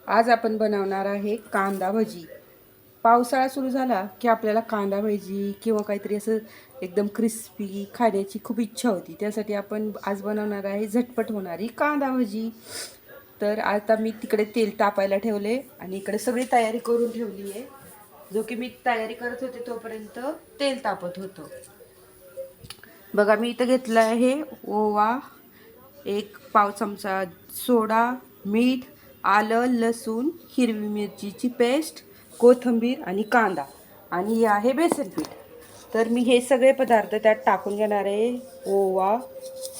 आज आपण बनवणार आहे कांदा भजी। पावसाळा सुरू झाला की आपल्याला कांदा भजी किंवा काहीतरी असं एकदम क्रिस्पी खाण्याची खूप इच्छा होती। त्यासाठी आपण आज बनवणार आहे झटपट होणारी कांदा भजी। तर आता मी तिकडे तेल तापायला ठेवले आणि इकडे सगळी तयारी करून ठेवली आहे। जो की मी तयारी करत होते तोपर्यंत तेल तापत होतं। बघा मी इथं घेतलं आहे ओवा, एक पाव चमचा सोडा, मीठ, आलं, लसूण, हिरवी मिरचीची पेस्ट, कोथिंबीर आणि कांदा आणि हे आहे बेसन पीठ। तर मी हे सगळे पदार्थ त्यात टाकून घेणार आहे। ओवा,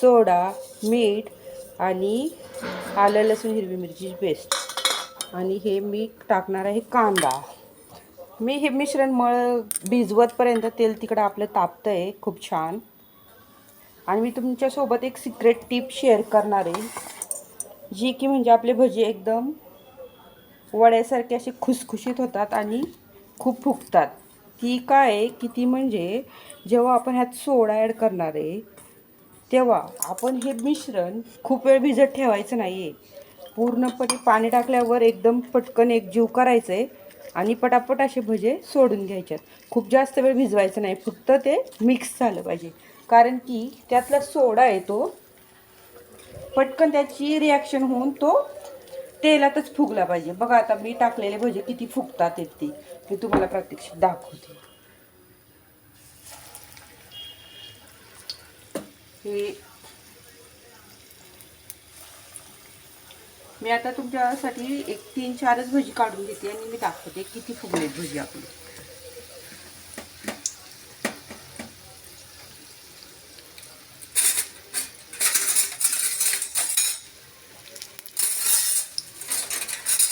सोडा, मीठ आणि आलं, लसूण, हिरवी मिरचीची पेस्ट आणि हे मी टाकणार आहे कांदा। मी हे मिश्रण भिजवतपर्यंत तेल तिकडं आपलं तापतंय खूप छान। आणि मी तुमच्यासोबत एक सिक्रेट टिप शेअर करणार आहे, जी की म्हणजे आपले भजी एकदम वड्यासारखे असे खुसखुशीत होतात आणि खूप फुगतात। ती काय आहे की ती म्हणजे जेव्हा आपण ह्यात सोडा ॲड करणार आहे तेव्हा आपण हे मिश्रण खूप वेळ भिजत ठेवायचं नाही आहे। पूर्णपणे पाणी टाकल्यावर एकदम पटकन एकजीव करायचं आहे आणि पटापट असे भजे सोडून घ्यायच्यात। खूप जास्त वेळ भिजवायचं नाही, फक्त ते मिक्स झालं पाहिजे, कारण की त्यातला सोडा आहे तो पटकन त्याची रिॲक्शन होऊन तो तेलातच फुगला पाहिजे। बघा आता मी टाकलेले भजे किती फुगतात ते मी तुम्हाला प्रत्यक्षात दाखवते। हे मी आता तुमच्यासाठी एक 3-4च भजी काढून घेते आणि मी दाखवते किती फुगलेत भजी आपली।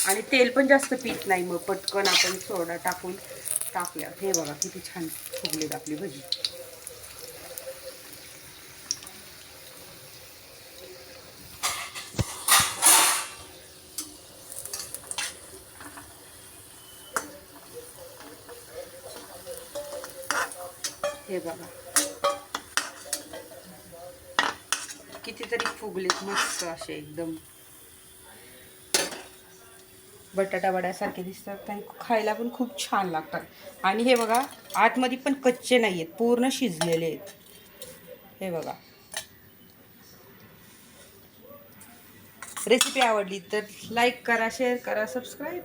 आणि तेल पण जास्त पीत नाही, मग पटकन आपण सोडा टाकल्यावर हे बघा किती छान फुगलेत आपली भजी। हे बघा कितीतरी फुगलेत मस्त असे एकदम बटाटा वड्यासारखे दिसतात आणि खायला पण खूप छान लागतात। आणि हे बघा आतमध्ये पण कच्चे नाही आहेत, पूर्ण शिजलेले आहेत। हे बघा, रेसिपी आवडली तर लाईक करा, शेअर करा, सबस्क्राईब